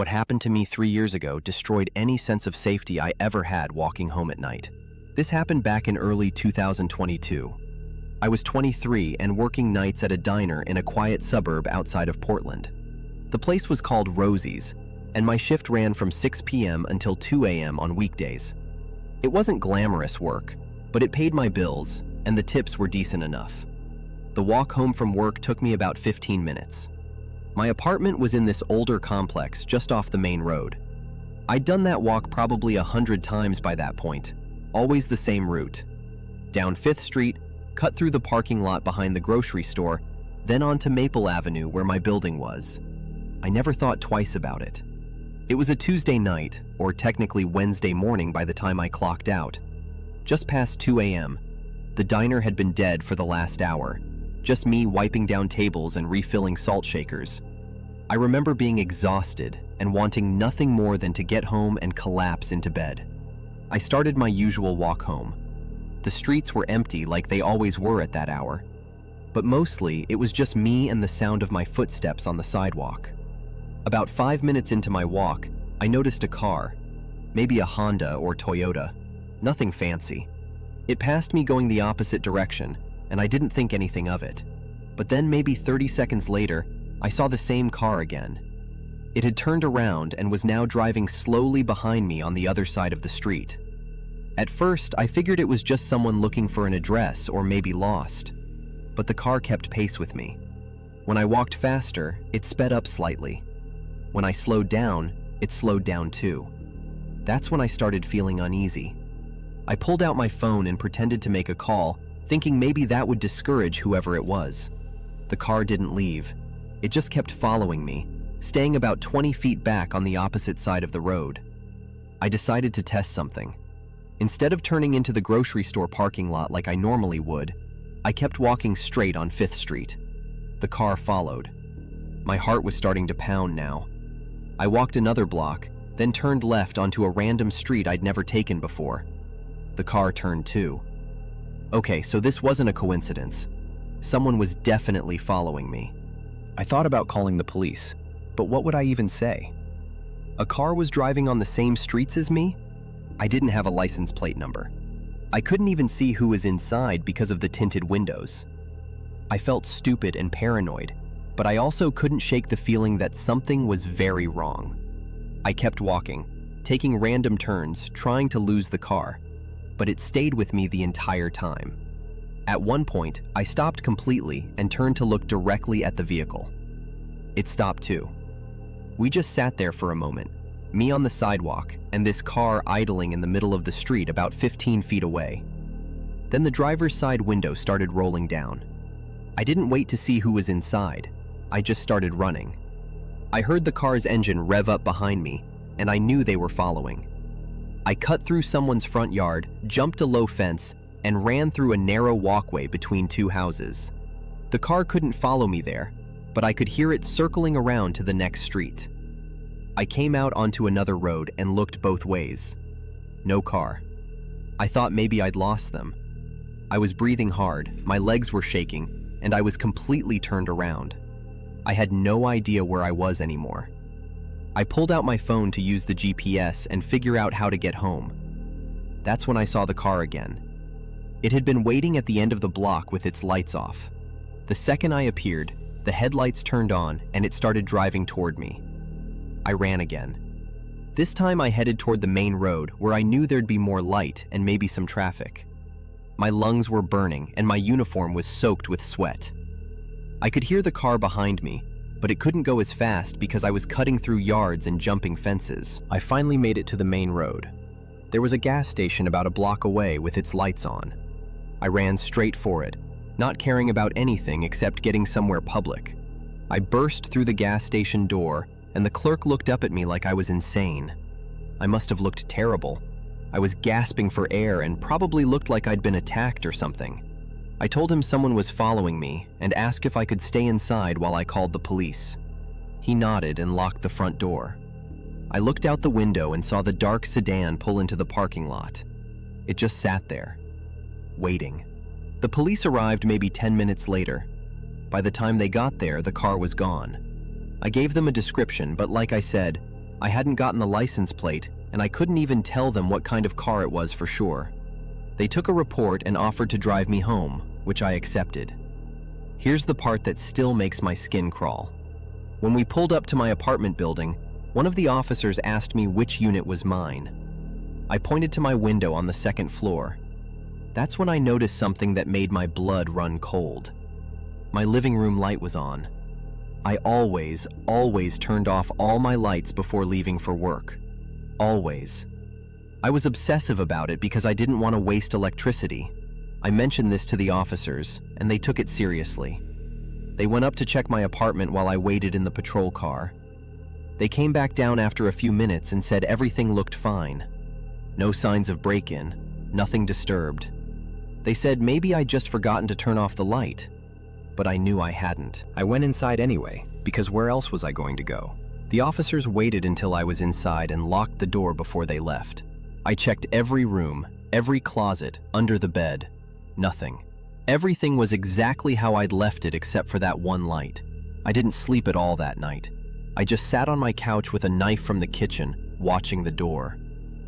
What happened to me 3 years ago destroyed any sense of safety I ever had walking home at night. This happened back in early 2022. I was 23 and working nights at a diner in a quiet suburb outside of Portland. The place was called Rosie's, and my shift ran from 6 p.m. until 2 a.m. on weekdays. It wasn't glamorous work, but it paid my bills, and the tips were decent enough. The walk home from work took me about 15 minutes. My apartment was in this older complex just off the main road. I'd done that walk probably 100 times by that point, always the same route. Down 5th Street, cut through the parking lot behind the grocery store, then onto Maple Avenue where my building was. I never thought twice about it. It was a Tuesday night, or technically Wednesday morning by the time I clocked out. Just past 2 a.m., the diner had been dead for the last hour, just me wiping down tables and refilling salt shakers. I remember being exhausted and wanting nothing more than to get home and collapse into bed. I started my usual walk home. The streets were empty like they always were at that hour, but mostly it was just me and the sound of my footsteps on the sidewalk. About 5 minutes into my walk, I noticed a car, maybe a Honda or Toyota, nothing fancy. It passed me going the opposite direction, and I didn't think anything of it. But then maybe 30 seconds later, I saw the same car again. It had turned around and was now driving slowly behind me on the other side of the street. At first, I figured it was just someone looking for an address or maybe lost. But the car kept pace with me. When I walked faster, it sped up slightly. When I slowed down, it slowed down too. That's when I started feeling uneasy. I pulled out my phone and pretended to make a call, thinking maybe that would discourage whoever it was. The car didn't leave. It just kept following me, staying about 20 feet back on the opposite side of the road. I decided to test something. Instead of turning into the grocery store parking lot like I normally would, I kept walking straight on 5th Street. The car followed. My heart was starting to pound now. I walked another block, then turned left onto a random street I'd never taken before. The car turned too. Okay, so this wasn't a coincidence. Someone was definitely following me. I thought about calling the police, but what would I even say? A car was driving on the same streets as me? I didn't have a license plate number. I couldn't even see who was inside because of the tinted windows. I felt stupid and paranoid, but I also couldn't shake the feeling that something was very wrong. I kept walking, taking random turns, trying to lose the car, but it stayed with me the entire time. At one point, I stopped completely and turned to look directly at the vehicle. It stopped too. We just sat there for a moment, me on the sidewalk and this car idling in the middle of the street about 15 feet away. Then the driver's side window started rolling down. I didn't wait to see who was inside. I just started running. I heard the car's engine rev up behind me, and I knew they were following. I cut through someone's front yard, jumped a low fence, and ran through a narrow walkway between two houses. The car couldn't follow me there, but I could hear it circling around to the next street. I came out onto another road and looked both ways. No car. I thought maybe I'd lost them. I was breathing hard, my legs were shaking, and I was completely turned around. I had no idea where I was anymore. I pulled out my phone to use the GPS and figure out how to get home. That's when I saw the car again. It had been waiting at the end of the block with its lights off. The second I appeared, the headlights turned on and it started driving toward me. I ran again. This time I headed toward the main road where I knew there'd be more light and maybe some traffic. My lungs were burning and my uniform was soaked with sweat. I could hear the car behind me, but it couldn't go as fast because I was cutting through yards and jumping fences. I finally made it to the main road. There was a gas station about a block away with its lights on. I ran straight for it, not caring about anything except getting somewhere public. I burst through the gas station door, and the clerk looked up at me like I was insane. I must have looked terrible. I was gasping for air and probably looked like I'd been attacked or something. I told him someone was following me and asked if I could stay inside while I called the police. He nodded and locked the front door. I looked out the window and saw the dark sedan pull into the parking lot. It just sat there, waiting. The police arrived maybe 10 minutes later. By the time they got there, the car was gone. I gave them a description, but like I said, I hadn't gotten the license plate, and I couldn't even tell them what kind of car it was for sure. They took a report and offered to drive me home, which I accepted. Here's the part that still makes my skin crawl. When we pulled up to my apartment building, one of the officers asked me which unit was mine. I pointed to my window on the second floor. That's when I noticed something that made my blood run cold. My living room light was on. I always turned off all my lights before leaving for work. Always. I was obsessive about it because I didn't want to waste electricity. I mentioned this to the officers, and they took it seriously. They went up to check my apartment while I waited in the patrol car. They came back down after a few minutes and said everything looked fine. No signs of break-in, nothing disturbed. They said maybe I'd just forgotten to turn off the light, but I knew I hadn't. I went inside anyway, because where else was I going to go? The officers waited until I was inside and locked the door before they left. I checked every room, every closet, under the bed. Nothing. Everything was exactly how I'd left it except for that one light. I didn't sleep at all that night. I just sat on my couch with a knife from the kitchen, watching the door.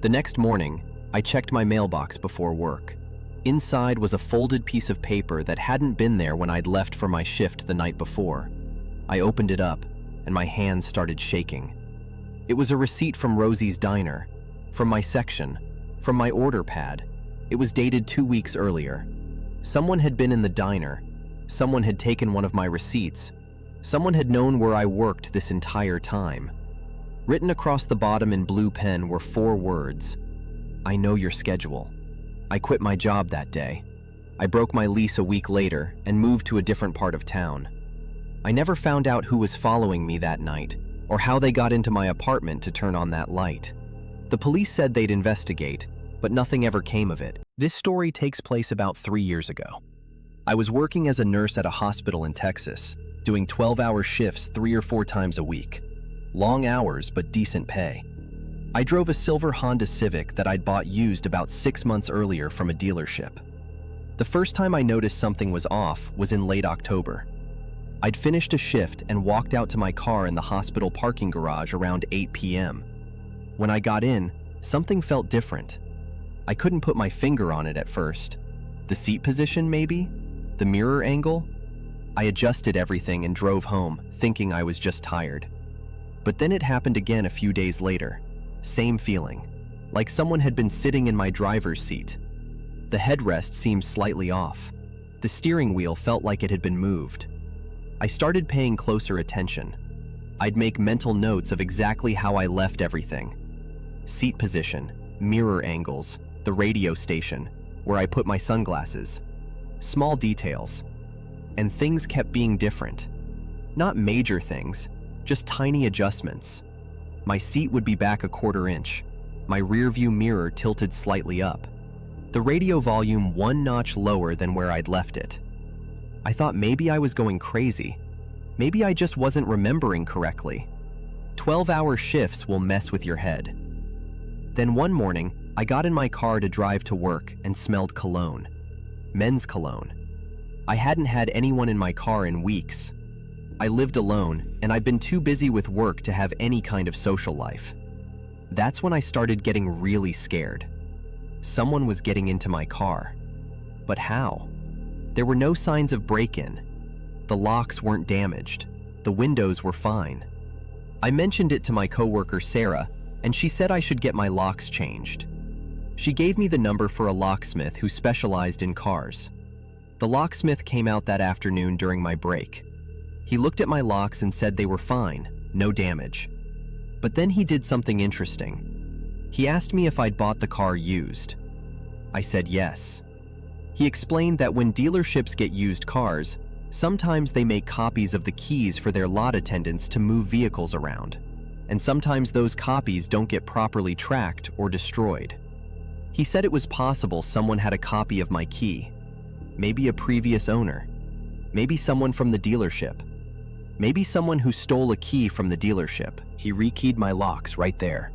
The next morning, I checked my mailbox before work. Inside was a folded piece of paper that hadn't been there when I'd left for my shift the night before. I opened it up, and my hands started shaking. It was a receipt from Rosie's Diner, from my section, from my order pad. It was dated 2 weeks earlier. Someone had been in the diner. Someone had taken one of my receipts. Someone had known where I worked this entire time. Written across the bottom in blue pen were 4 words. I know your schedule. I quit my job that day. I broke my lease a week later and moved to a different part of town. I never found out who was following me that night or how they got into my apartment to turn on that light. The police said they'd investigate, but nothing ever came of it. This story takes place about 3 years ago. I was working as a nurse at a hospital in Texas, doing 12-hour shifts 3 or 4 times a week. Long hours, but decent pay. I drove a silver Honda Civic that I'd bought used about 6 months earlier from a dealership. The first time I noticed something was off was in late October. I'd finished a shift and walked out to my car in the hospital parking garage around 8 p.m. When I got in, something felt different. I couldn't put my finger on it at first. The seat position, maybe? The mirror angle? I adjusted everything and drove home, thinking I was just tired. But then it happened again a few days later. Same feeling, like someone had been sitting in my driver's seat. The headrest seemed slightly off. The steering wheel felt like it had been moved. I started paying closer attention. I'd make mental notes of exactly how I left everything. Seat position, mirror angles, the radio station, where I put my sunglasses. Small details. And things kept being different. Not major things, just tiny adjustments. My seat would be back a 1/4 inch. My rearview mirror tilted slightly up. The radio volume 1 notch lower than where I'd left it. I thought maybe I was going crazy. Maybe I just wasn't remembering correctly. 12-hour shifts will mess with your head. Then one morning, I got in my car to drive to work and smelled cologne. Men's cologne. I hadn't had anyone in my car in weeks. I lived alone, and I'd been too busy with work to have any kind of social life. That's when I started getting really scared. Someone was getting into my car. But how? There were no signs of break-in. The locks weren't damaged. The windows were fine. I mentioned it to my coworker Sarah, and she said I should get my locks changed. She gave me the number for a locksmith who specialized in cars. The locksmith came out that afternoon during my break. He looked at my locks and said they were fine, no damage. But then he did something interesting. He asked me if I'd bought the car used. I said yes. He explained that when dealerships get used cars, sometimes they make copies of the keys for their lot attendants to move vehicles around, and sometimes those copies don't get properly tracked or destroyed. He said it was possible someone had a copy of my key, maybe a previous owner, maybe someone from the dealership. Maybe someone who stole a key from the dealership. He rekeyed my locks right there.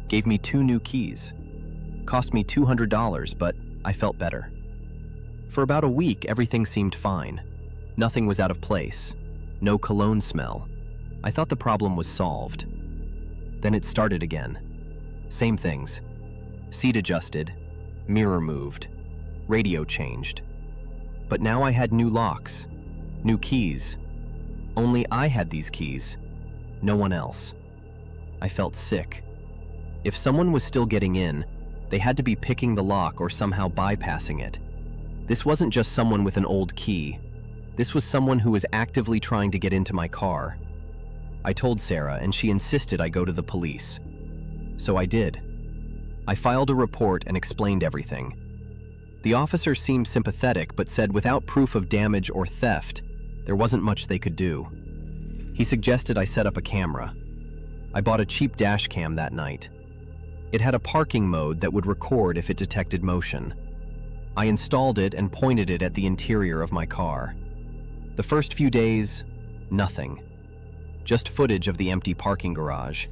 Gave me 2 new keys. Cost me $200, but I felt better. For about a week, everything seemed fine. Nothing was out of place. No cologne smell. I thought the problem was solved. Then it started again. Same things. Seat adjusted, mirror moved, radio changed. But now I had new locks, new keys. Only I had these keys, no one else. I felt sick. If someone was still getting in, they had to be picking the lock or somehow bypassing it. This wasn't just someone with an old key. This was someone who was actively trying to get into my car. I told Sarah, and she insisted I go to the police. So I did. I filed a report and explained everything. The officer seemed sympathetic but said without proof of damage or theft, there wasn't much they could do. He suggested I set up a camera. I bought a cheap dash cam that night. It had a parking mode that would record if it detected motion. I installed it and pointed it at the interior of my car. The first few days, nothing. Just footage of the empty parking garage.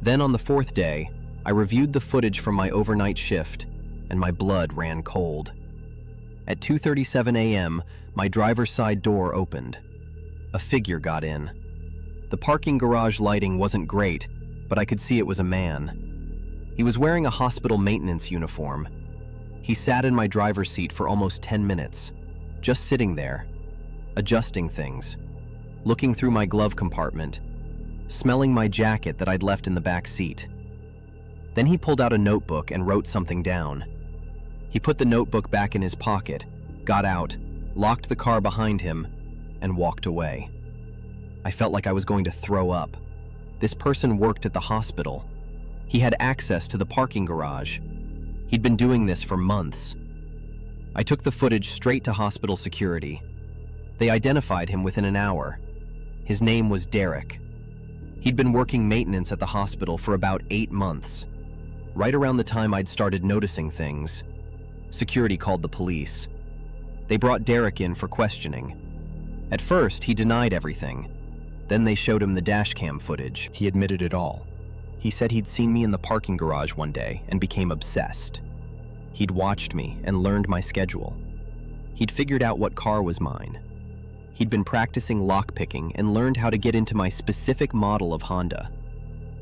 Then on the fourth day, I reviewed the footage from my overnight shift, and my blood ran cold. At 2:37 a.m., my driver's side door opened. A figure got in. The parking garage lighting wasn't great, but I could see it was a man. He was wearing a hospital maintenance uniform. He sat in my driver's seat for almost 10 minutes, just sitting there, adjusting things, looking through my glove compartment, smelling my jacket that I'd left in the back seat. Then he pulled out a notebook and wrote something down. He put the notebook back in his pocket, got out, locked the car behind him, and walked away. I felt like I was going to throw up. This person worked at the hospital. He had access to the parking garage. He'd been doing this for months. I took the footage straight to hospital security. They identified him within an hour. His name was Derek. He'd been working maintenance at the hospital for about 8 months. Right around the time I'd started noticing things, security called the police. They brought Derek in for questioning. At first, he denied everything. Then they showed him the dashcam footage. He admitted it all. He said he'd seen me in the parking garage one day and became obsessed. He'd watched me and learned my schedule. He'd figured out what car was mine. He'd been practicing lockpicking and learned how to get into my specific model of Honda.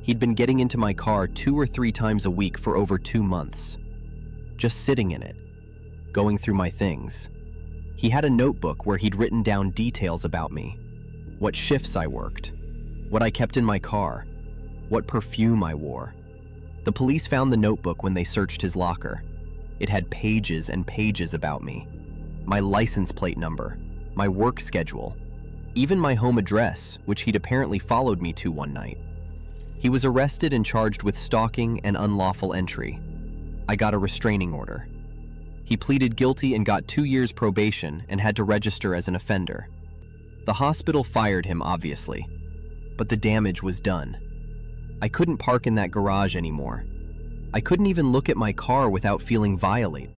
He'd been getting into my car 2 or 3 times a week for over 2 months. Just sitting in it, going through my things. He had a notebook where he'd written down details about me. What shifts I worked, what I kept in my car, what perfume I wore. The police found the notebook when they searched his locker. It had pages and pages about me. My license plate number, my work schedule, even my home address, which he'd apparently followed me to one night. He was arrested and charged with stalking and unlawful entry. I got a restraining order. He pleaded guilty and got 2 years probation and had to register as an offender. The hospital fired him, obviously, but the damage was done. I couldn't park in that garage anymore. I couldn't even look at my car without feeling violated.